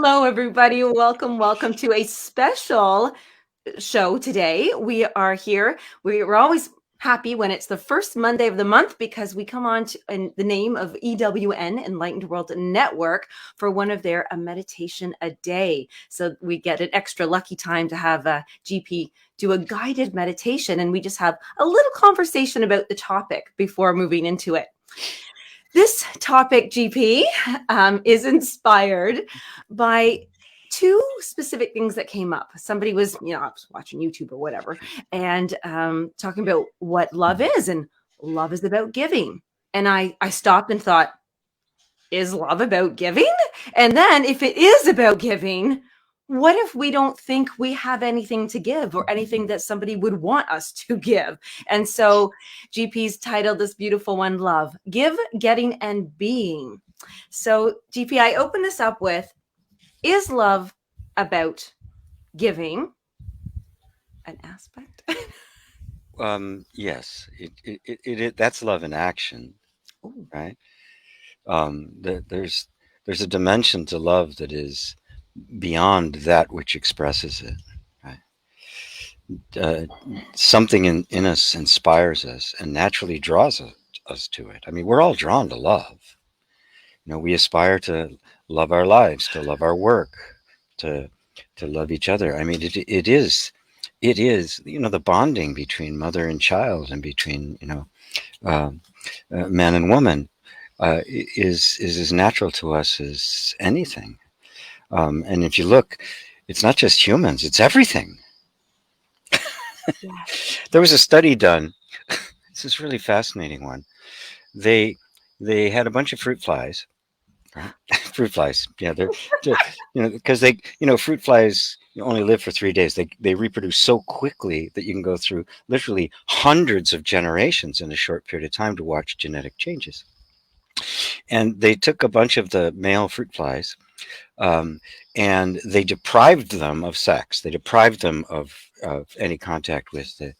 Hello, everybody. Welcome to a special show today. We are here. We're always happy when it's the first Monday of the month because we come on in the name of EWN, Enlightened World Network, for one of their a meditation a day. So we get an extra lucky time to have a GP do a guided meditation, and we just have a little conversation about the topic before moving into it. This topic, GP, is inspired by two specific things that came up. Somebody was, I was watching YouTube or whatever, and talking about what love is, and love is about giving. And I stopped and thought, is love about giving? And then if it is about giving, what if we don't think we have anything to give or anything that somebody would want us to give? And so GP's titled this beautiful one, Love, Give, Getting, and Being. So GP, I open this up with, is love about giving an aspect? Yes, that's love in action, Ooh. right? There's a dimension to love that is beyond that which expresses it, right? Something in us inspires us and naturally draws us to it. I mean, we're all drawn to love. We aspire to love our lives, to love our work, to love each other. I mean, it is the bonding between mother and child and between uh, man and woman is as natural to us as anything. And if you look, it's not just humans; it's everything. There was a study done. This is a really fascinating one. They had a bunch of fruit flies. Right? Fruit flies, yeah, because fruit flies only live for 3 days. They reproduce so quickly that you can go through literally hundreds of generations in a short period of time to watch genetic changes. And they took a bunch of the male fruit flies, um, and they deprived them of sex. They deprived them of any contact with the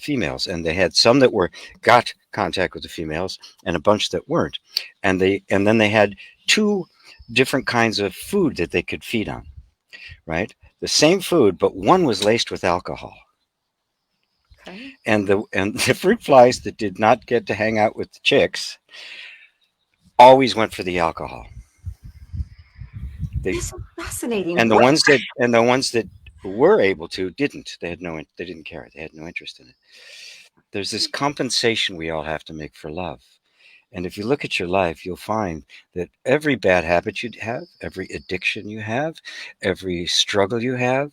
females, and they had some that got contact with the females, and a bunch that weren't. And then they had two different kinds of food that they could feed on. Right, the same food, but one was laced with alcohol. Okay. And the fruit flies that did not get to hang out with the chicks always went for the alcohol. That's so fascinating. And the What? ones that were able to didn't. They didn't care. They had no interest in it. There's this compensation we all have to make for love. And if you look at your life, you'll find that every bad habit you have, every addiction you have, every struggle you have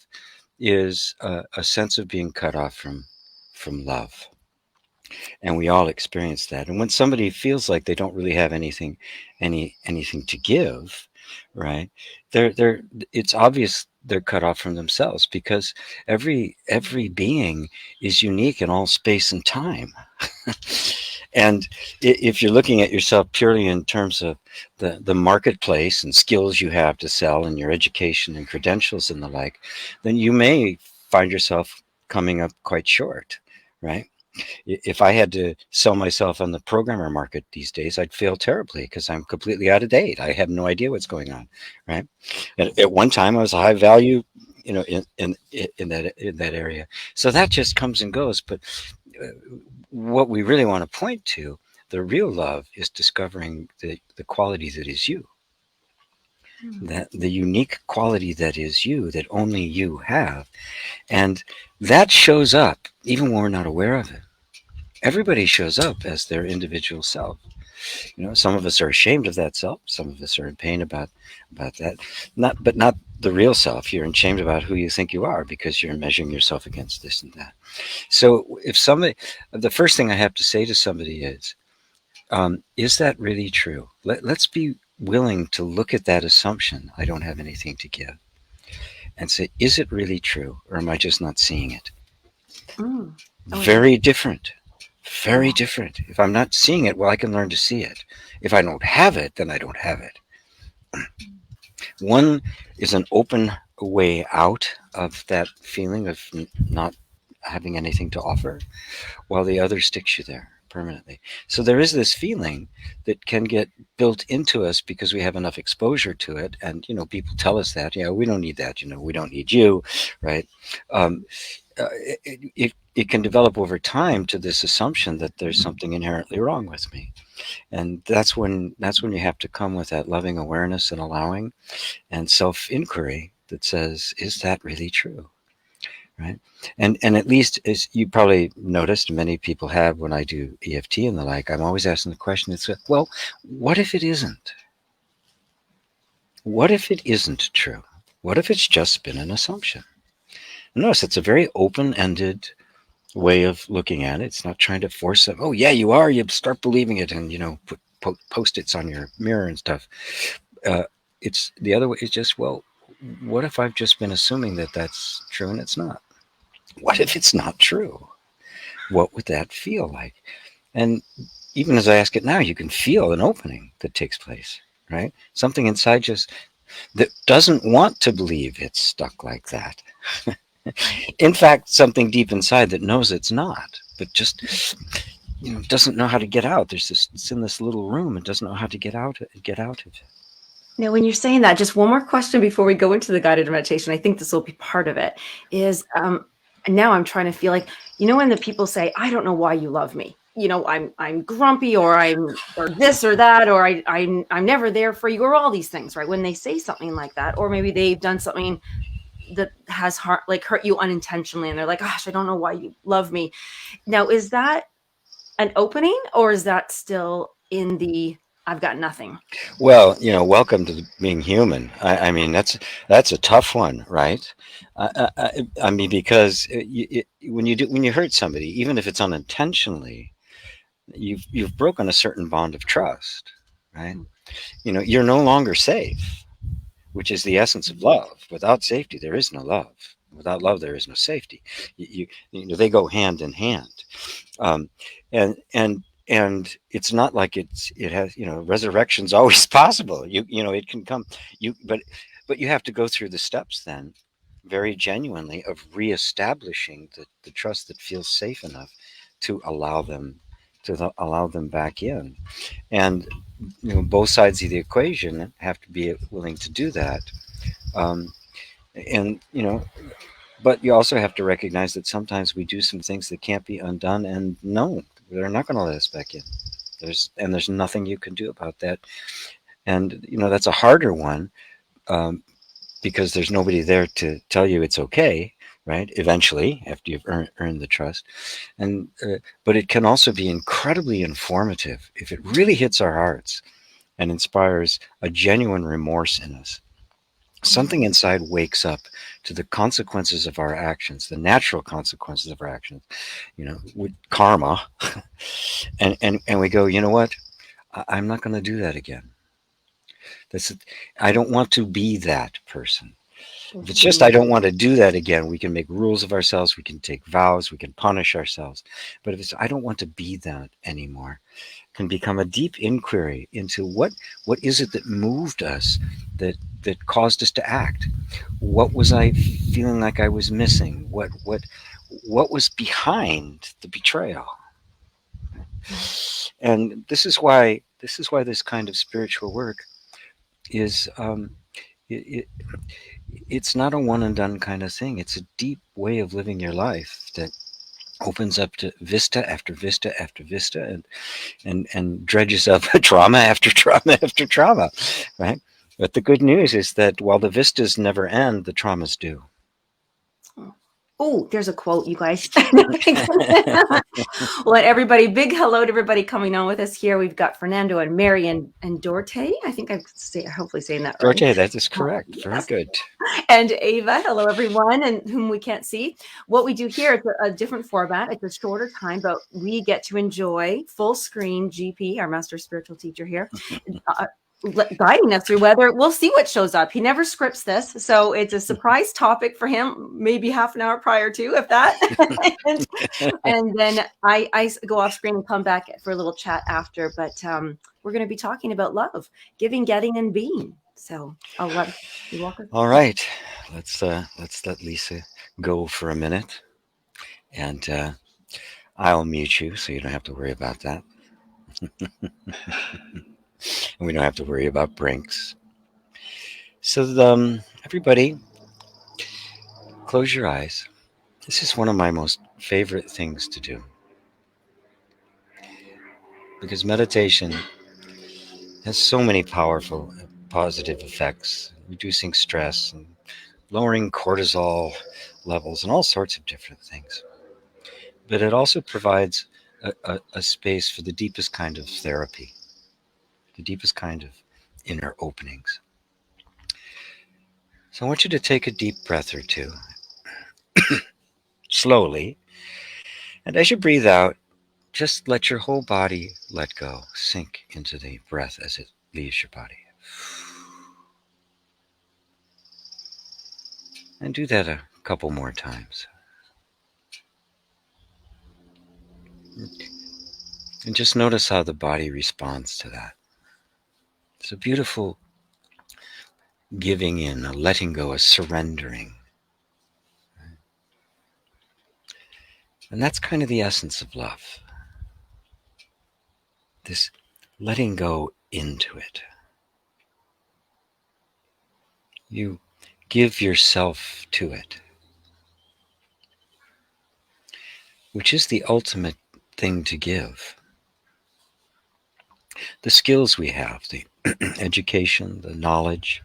is a sense of being cut off from love. And we all experience that. And when somebody feels like they don't really have anything to give, right? They're it's obvious they're cut off from themselves, because every being is unique in all space and time. And if you're looking at yourself purely in terms of the marketplace and skills you have to sell and your education and credentials and the like, then you may find yourself coming up quite short, right? If I had to sell myself on the programmer market these days, I'd fail terribly because I'm completely out of date. I have no idea what's going on, right? And at one time, I was a high value, in that area. So that just comes and goes. But what we really want to point to, the real love, is discovering the quality that is you. That the unique quality that is you, that only you have, and that shows up even when we're not aware of it. Everybody shows up as their individual self. Some of us are ashamed of that self. Some of us are in pain about that. Not the real self. You're ashamed about who you think you are because you're measuring yourself against this and that. So the first thing I have to say to somebody is that really true? Let's be willing to look at that assumption, I don't have anything to give, and say, is it really true, or am I just not seeing it? Mm. Oh, yeah. Very different. Very different. If I'm not seeing it, well, I can learn to see it. If I don't have it, then I don't have it. One is an open way out of that feeling of not having anything to offer, while the other sticks you there, permanently. So there is this feeling that can get built into us because we have enough exposure to it, and people tell us that, we don't need that, we don't need you, right? Um, it can develop over time to this assumption that there's something inherently wrong with me, and that's when you have to come with that loving awareness and allowing and self inquiry that says, is that really true? Right. And at least, as you probably noticed, many people have, when I do EFT and the like, I'm always asking the question, it's, well, what if it isn't? What if it isn't true? What if it's just been an assumption? Notice it's a very open-ended way of looking at it. It's not trying to force them. Oh yeah, you are. You start believing it, and put post-its on your mirror and stuff. Uh, it's the other way. It's just, well, what if I've just been assuming that that's true and it's not? What if it's not true? What would that feel like? And even as I ask it now, you can feel an opening that takes place, right? Something inside just that doesn't want to believe it's stuck like that. In fact, something deep inside that knows it's not, but just doesn't know how to get out. It's in this little room and doesn't know how to get out of it. Now, when you're saying that, just one more question before we go into the guided meditation. I think this will be part of it. Is now I'm trying to feel like, when the people say, "I don't know why you love me," I'm grumpy, or or this or that, or I'm never there for you, or all these things, right? When they say something like that, or maybe they've done something that has hurt you unintentionally, and they're like, "Gosh, I don't know why you love me." Now, is that an opening, or is that still in the I've got nothing? Well, welcome to being human. I mean, that's a tough one, right? I mean, because when you hurt somebody, even if it's unintentionally, you've broken a certain bond of trust, right? You're no longer safe, which is the essence of love. Without safety, there is no love. Without love, there is no safety. They go hand in hand. um, and it's not like it has, resurrection's always possible. It can come. But you have to go through the steps then, very genuinely, of reestablishing the trust that feels safe enough to allow them back in. And both sides of the equation have to be willing to do that. um, and but you also have to recognize that sometimes we do some things that can't be undone, and no, they're not going to let us back in. There's nothing you can do about that. And that's a harder one, um, because there's nobody there to tell you it's okay, right? Eventually, after you've earned the trust. And but it can also be incredibly informative if it really hits our hearts and inspires a genuine remorse in us. Something inside wakes up to the consequences of our actions, the natural consequences of our actions, with karma. And we go, you know what? I'm not going to do that again. That's I don't want to be that person. If it's just I Mhm. don't want to do that again, we can make rules of ourselves, we can take vows, we can punish ourselves. But if it's I don't want to be that anymore, can become a deep inquiry into what is it that moved us, that caused us to act. What was I feeling like I was missing? What was behind the betrayal? Right. And this is why this kind of spiritual work is, it, it's not a one and done kind of thing. It's a deep way of living your life that opens up to vista after vista after vista, and dredges up trauma after trauma after trauma, right? But the good news is that while the vistas never end, the traumas do. Oh, there's a quote, you guys. Well, everybody, big hello to everybody coming on with us here. We've got Fernando and Mary and Dorte. I think hopefully saying that right. Dorje, that is correct. Very Yes. good. And Ava, hello everyone, and whom we can't see. What we do here is a different format. It's a shorter time, but we get to enjoy full screen GP, our master spiritual teacher here, uh, guiding us through whether we'll see what shows up. He never scripts this, so it's a surprise topic for him, maybe half an hour prior to, if that. and, and then I go off screen and come back for a little chat after. But we're going to be talking about love, giving, getting, and being. So I'll let you walk us. All right, let's let Lisa go for a minute, and I'll mute you so you don't have to worry about that. And we don't have to worry about brinks. So, everybody, close your eyes. This is one of my most favorite things to do because meditation has so many powerful positive effects, reducing stress and lowering cortisol levels and all sorts of different things. But it also provides a space for the deepest kind of therapy, the deepest kind of inner openings. So I want you to take a deep breath or two, slowly. And as you breathe out, just let your whole body let go, sink into the breath as it leaves your body. And do that a couple more times. And just notice how the body responds to that. It's a beautiful giving in, a letting go, a surrendering. And that's kind of the essence of love. This letting go into it. You give yourself to it, which is the ultimate thing to give. The skills we have, the education, the knowledge,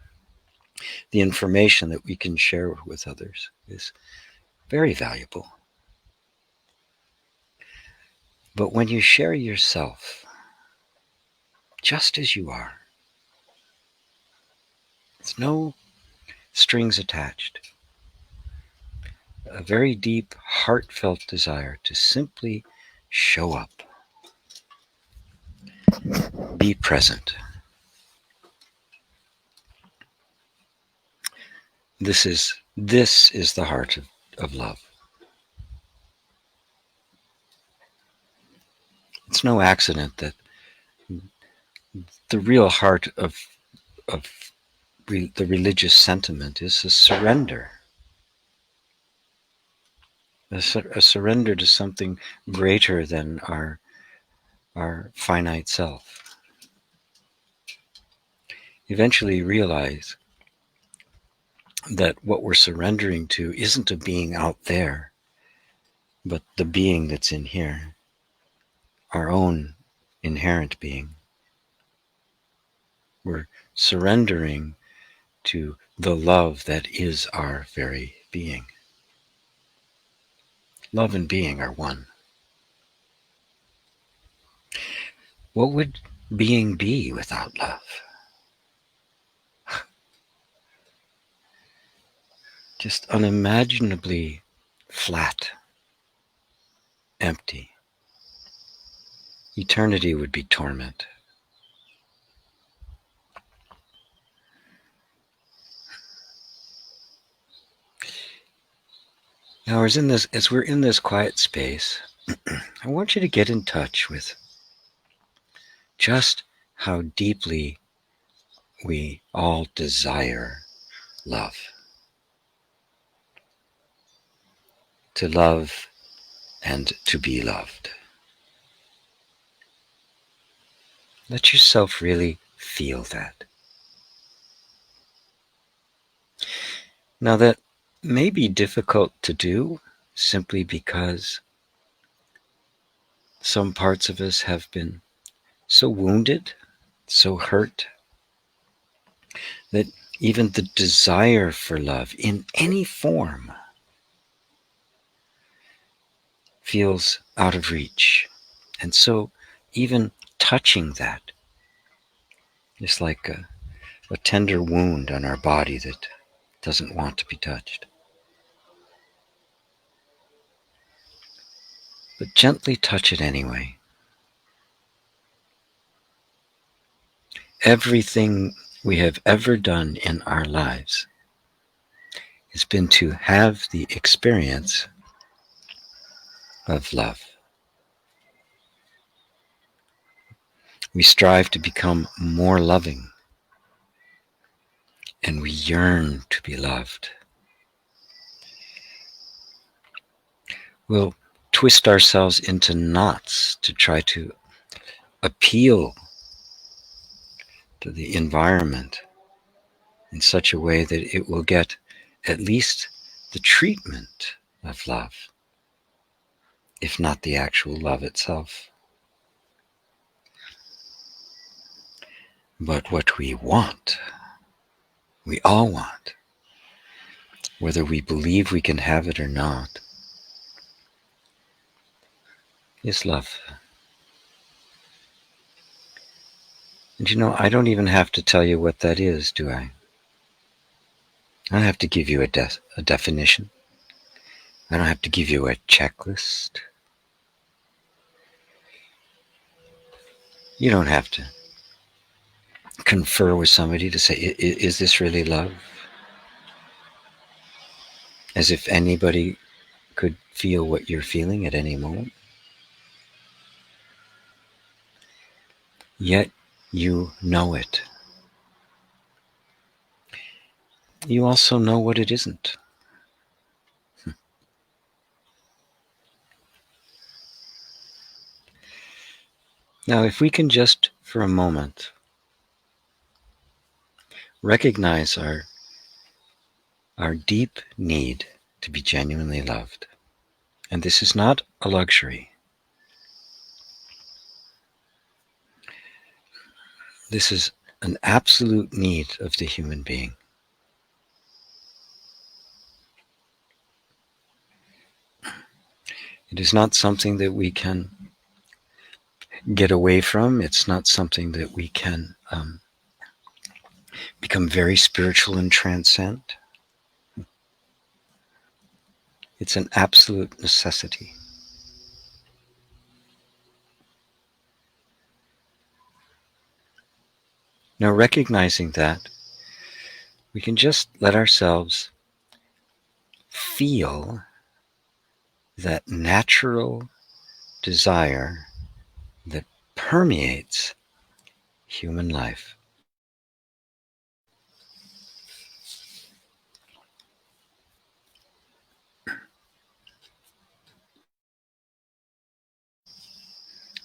the information that we can share with others is very valuable. But when you share yourself just as you are, it's no strings attached. A very deep, heartfelt desire to simply show up, be present. This is the heart of love. It's no accident that the real heart of the religious sentiment is a surrender, a surrender to something greater than our finite self. Eventually realize that what we're surrendering to isn't a being out there, but the being that's in here, our own inherent being. We're surrendering to the love that is our very being. Love and being are one. What would being be without love? Just unimaginably flat, empty. Eternity would be torment. Now, as we're in this quiet space, I want you to get in touch with just how deeply we all desire love. To love and to be loved. Let yourself really feel that. Now, that may be difficult to do simply because some parts of us have been so wounded, so hurt, that even the desire for love in any form feels out of reach. And so even touching that is like a tender wound on our body that doesn't want to be touched. But gently touch it anyway. Everything we have ever done in our lives has been to have the experience of love. We strive to become more loving, and we yearn to be loved. We'll twist ourselves into knots to try to appeal to the environment in such a way that it will get at least the treatment of love, if not the actual love itself. But what we want, we all want, whether we believe we can have it or not, is love. And you know, I don't even have to tell you what that is, do I? I don't have to give you a definition. I don't have to give you a checklist. You don't have to confer with somebody to say, is this really love? As if anybody could feel what you're feeling at any moment. Yet you know it. You also know what it isn't. Now, if we can just for a moment recognize our deep need to be genuinely loved. And this is not a luxury. This is an absolute need of the human being. It is not something that we can get away from. It's not something that we can become very spiritual and transcend. It's an absolute necessity. Now, recognizing that, we can just let ourselves feel that natural desire that permeates human life.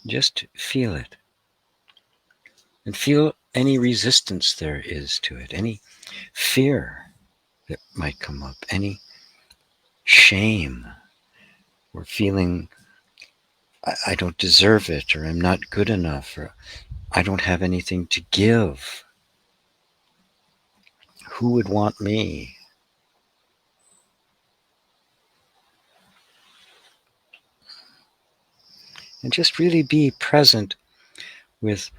Just feel it. And feel any resistance there is to it, any fear that might come up, any shame or feeling I don't deserve it, or I'm not good enough, or I don't have anything to give. Who would want me? And just really be present with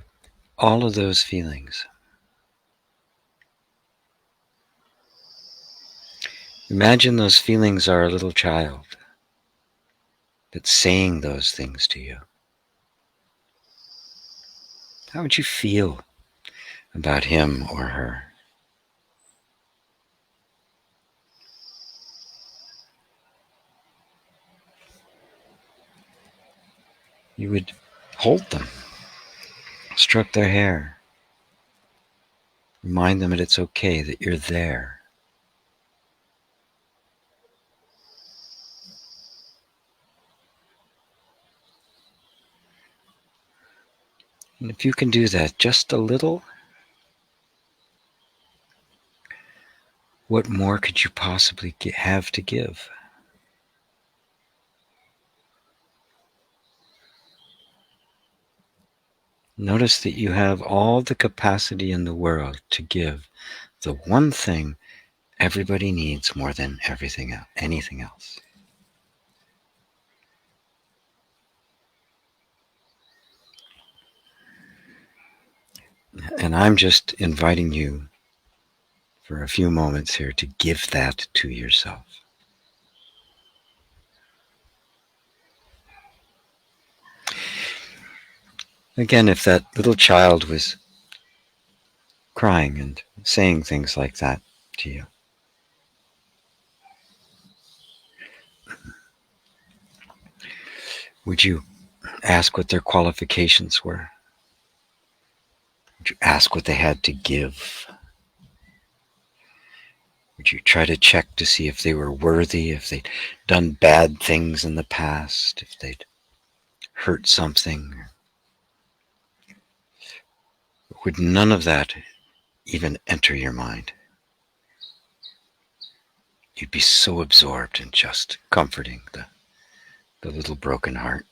all of those feelings. Imagine those feelings are a little child that's saying those things to you. How would you feel about him or her? You would hold them, stroke their hair, remind them that it's okay, that you're there. And if you can do that just a little, what more could you possibly have to give? Notice that you have all the capacity in the world to give the one thing everybody needs more than anything else. And I'm just inviting you for a few moments here to give that to yourself. Again, if that little child was crying and saying things like that to you, would you ask what their qualifications were? Would you ask what they had to give? Would you try to check to see if they were worthy, if they'd done bad things in the past, if they'd hurt something? Would none of that even enter your mind? You'd be so absorbed in just comforting the little broken heart.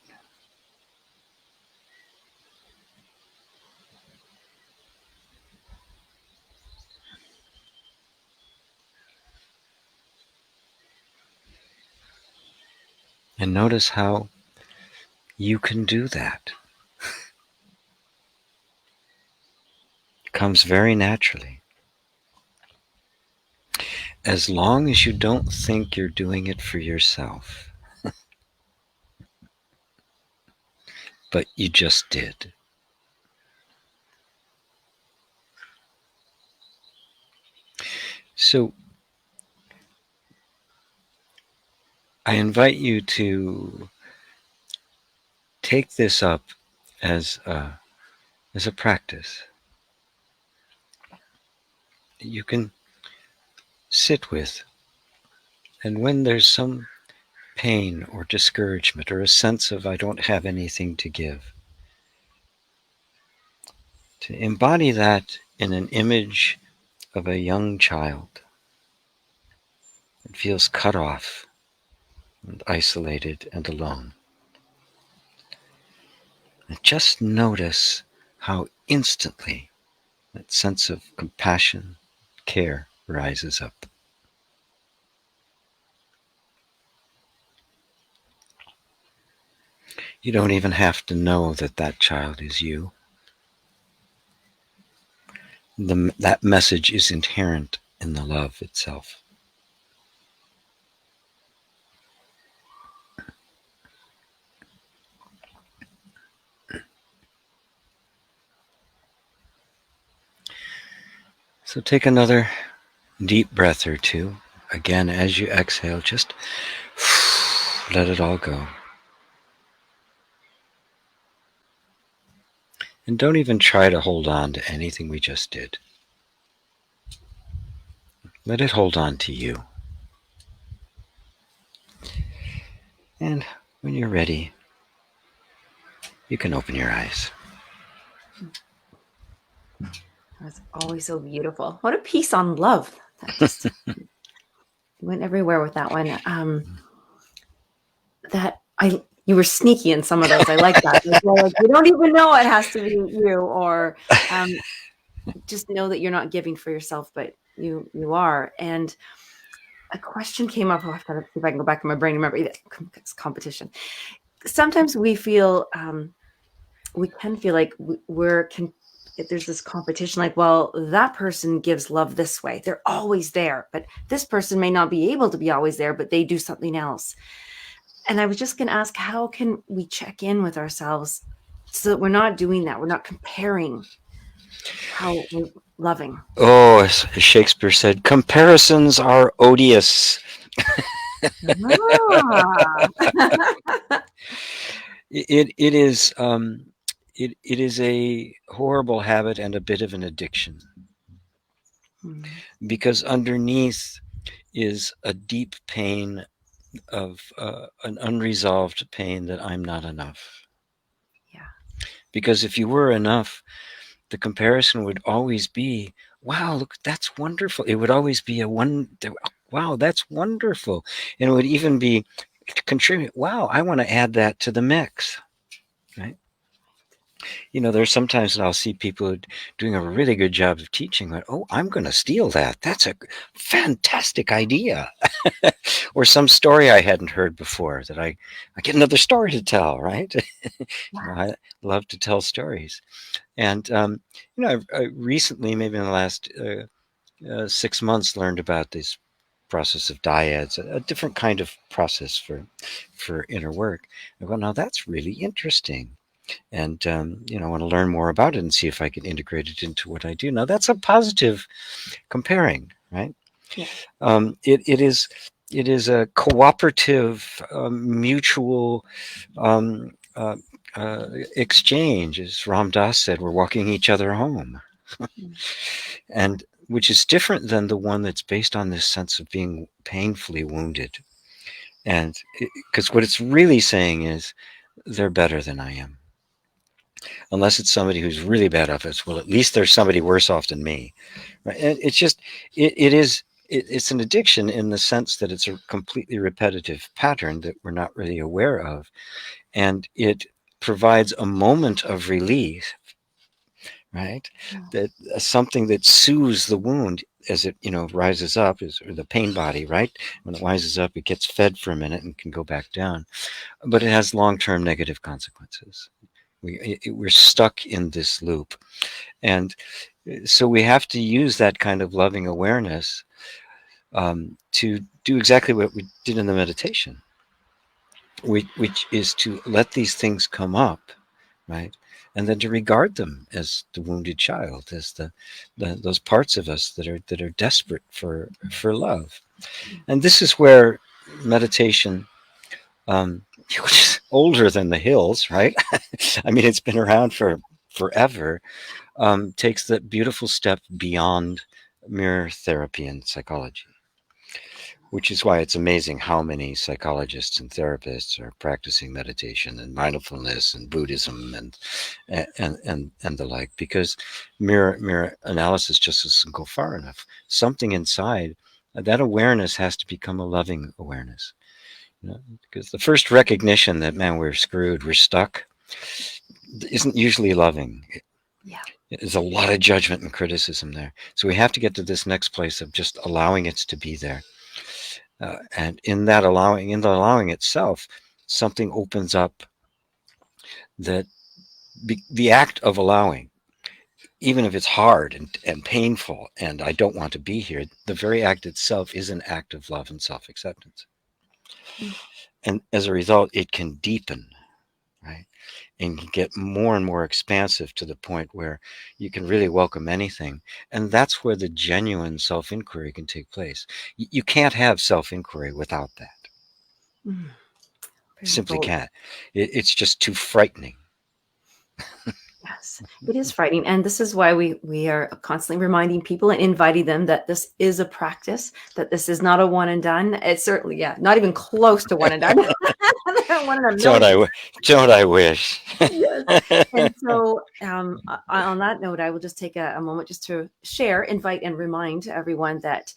And notice how you can do that. It comes very naturally. As long as you don't think you're doing it for yourself, but you just did. So I invite you to take this up as a practice that you can sit with. And when there's some pain or discouragement or a sense of I don't have anything to give, to embody that in an image of a young child that feels cut off and isolated and alone. And just notice how instantly that sense of compassion, care rises up. You don't even have to know that that child is you. That message is inherent in the love itself. So take another deep breath or two. Again, as you exhale, just let it all go. And don't even try to hold on to anything we just did. Let it hold on to you. And when you're ready, you can open your eyes. That's always so beautiful. What a piece on love. That just went everywhere with that one. You were sneaky in some of those. I like that. Like, you don't even know it has to be you, or just know that you're not giving for yourself, but you are. And a question came up. Oh, I've got to see if I can go back in my brain and remember. It's competition. Sometimes we feel we can feel like there's this competition, like, well, that person gives love this way. They're always there, but this person may not be able to be always there, but they do something else. And I was just going to ask, how can we check in with ourselves so that we're not doing that? We're not comparing how we're loving. Oh, as Shakespeare said, comparisons are odious. It is it is a horrible habit and a bit of an addiction, because underneath is a deep pain of an unresolved pain that I'm not enough. Yeah. Because if you were enough, the comparison would always be, wow, look, that's wonderful. It would always be wow, that's wonderful. And it would even be contribute, wow, I want to add that to the mix, right? You know, there's sometimes that I'll see people doing a really good job of teaching, but, oh, I'm going to steal that. That's a fantastic idea. Or some story I hadn't heard before that I get another story to tell, right? I love to tell stories. And, I recently, maybe in the last 6 months, learned about this process of dyads, a different kind of process for inner work. I go, now that's really interesting. And, I want to learn more about it and see if I can integrate it into what I do. Now, that's a positive comparing, right? Yeah. It is a cooperative, mutual exchange. As Ram Dass said, we're walking each other home. And which is different than the one that's based on this sense of being painfully wounded. And because what it's really saying is they're better than I am. Unless it's somebody who's really bad off, it's, well, at least there's somebody worse off than me. Right? And it's just, it's an addiction in the sense that it's a completely repetitive pattern that we're not really aware of. And it provides a moment of relief, right? That something that soothes the wound as it, rises up, is or the pain body, right? When it rises up, it gets fed for a minute and can go back down, but it has long-term negative consequences. We're stuck in this loop, and so we have to use that kind of loving awareness to do exactly what we did in the meditation, which is to let these things come up, right? And then to regard them as the wounded child, as the those parts of us that are desperate for love. And this is where meditation, which is older than the hills, right? I mean, it's been around for forever. Takes that beautiful step beyond mere therapy and psychology, which is why it's amazing how many psychologists and therapists are practicing meditation and mindfulness and Buddhism and the like, because mere analysis just doesn't go far enough. Something inside that awareness has to become a loving awareness. Because the first recognition that, man, we're screwed, we're stuck, isn't usually loving. Yeah. There's a lot of judgment and criticism there. So we have to get to this next place of just allowing it to be there. And in the allowing itself, something opens up that the act of allowing, even if it's hard and painful and I don't want to be here, the very act itself is an act of love and self-acceptance. Mm. And as a result, it can deepen, right? And get more and more expansive to the point where you can really welcome anything. And that's where the genuine self-inquiry can take place. You can't have self-inquiry without that. Mm. Simply Beautiful. can't. It's just too frightening. Yes, it is frightening. And this is why we are constantly reminding people and inviting them that this is a practice, that this is not a one and done. It's certainly, yeah, not even close to one and done. One in a Don't million. don't I wish? Yes. And so, on that note, I will just take a moment just to share, invite, and remind everyone that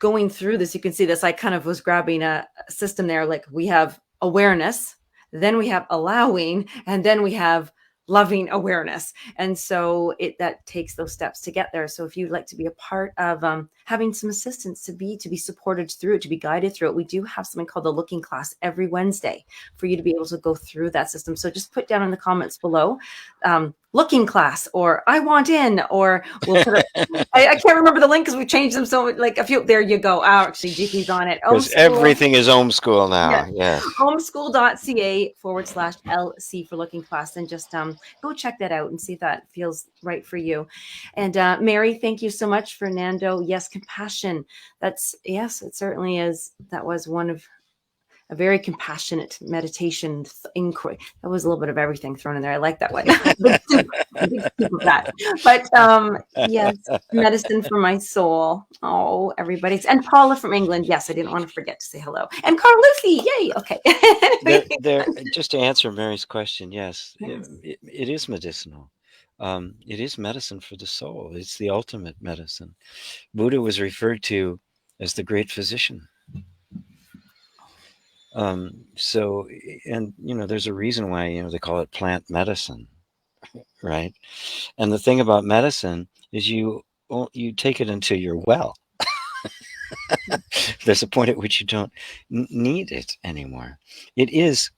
going through this, you can see this. I kind of was grabbing a system there. Like we have awareness, then we have allowing, and then we have loving awareness. And so that takes those steps to get there. So if you'd like to be a part of having some assistance to be supported through it, to be guided through it, we do have something called the Looking Class every Wednesday for you to be able to go through that system. So just put down in the comments below, Looking Class, or I want in, or we'll put it. I can't remember the link because we changed them. So like a few, there you go. Oh, actually, GP's on it. Because Homeschool. everything is homeschool now. Yes. Yes. Homeschool.ca/LC for Looking Class. And just go check that out and see if that feels right for you. And Mary, thank you so much. Fernando, yes, compassion. Yes, it certainly is. That was one of a very compassionate meditation inquiry. That was a little bit of everything thrown in there. I like that one. big soup of that. But yes, medicine for my soul. Oh, everybody's. And Paula from England. Yes, I didn't want to forget to say hello. And Carlucci. Yay. Okay. Just to answer Mary's question, yes, Yes. it is medicinal. It is medicine for the soul. It's the ultimate medicine. Buddha was referred to as the great physician. So, and there's a reason why they call it plant medicine, right? And the thing about medicine is you take it until you're well. There's a point at which you don't need it anymore. It is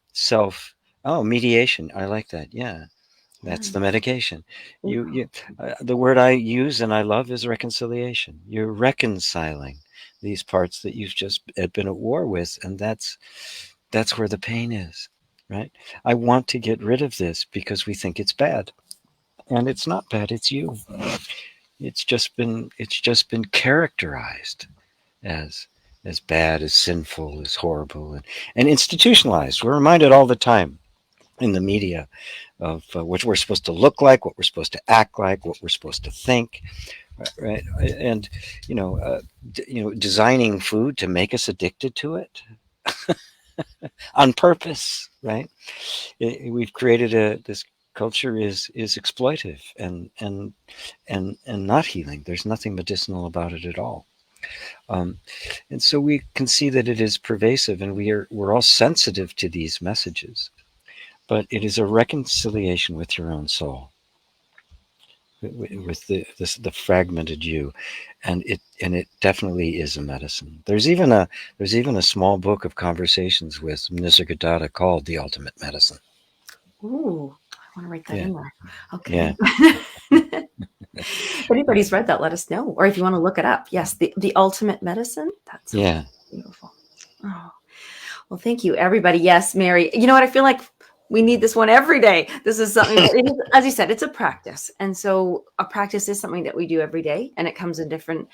mediation. I like that. Yeah. That's the medication. The word I use and I love is reconciliation. You're reconciling these parts that you've just been at war with, and that's where the pain is, right? I want to get rid of this because we think it's bad, and it's not bad. It's you. It's just been characterized as bad, as sinful, as horrible, and institutionalized. We're reminded all the time in the media of what we're supposed to look like, what we're supposed to act like, what we're supposed to think. right? And designing food to make us addicted to it on purpose, right? We've created this culture is exploitive and not healing. There's nothing medicinal about it at all. Um, and so we can see that it is pervasive, and we're all sensitive to these messages. But it is a reconciliation with your own soul, with the fragmented you, and it definitely is a medicine. There's even a small book of conversations with Nisargadatta called The Ultimate Medicine. Ooh, I want to write that Yeah, in there. yeah, Okay. If anybody's read that, let us know. Or if you want to look it up. Yes, the ultimate medicine. That sounds yeah, beautiful. Oh, well, thank you, everybody. Yes, Mary. You know what? I feel like we need this one every day. This is something that, as you said, it's a practice. And so a practice is something that we do every day, and it comes in different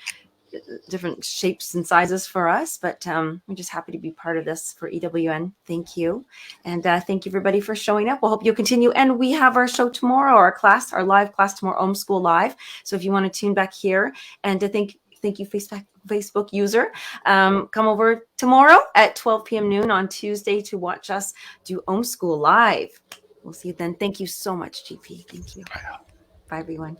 shapes and sizes for us, but we're just happy to be part of this for EWN. Thank you. And thank you everybody for showing up. We'll hope you'll continue. And we have our show tomorrow, our live class tomorrow, School Live. So if you want to tune back here, and to thank you, Facebook user, come over tomorrow at 12 p.m. noon on Tuesday to watch us do School Live. We'll see you then. Thank you so much, GP. Thank you. Bye, everyone.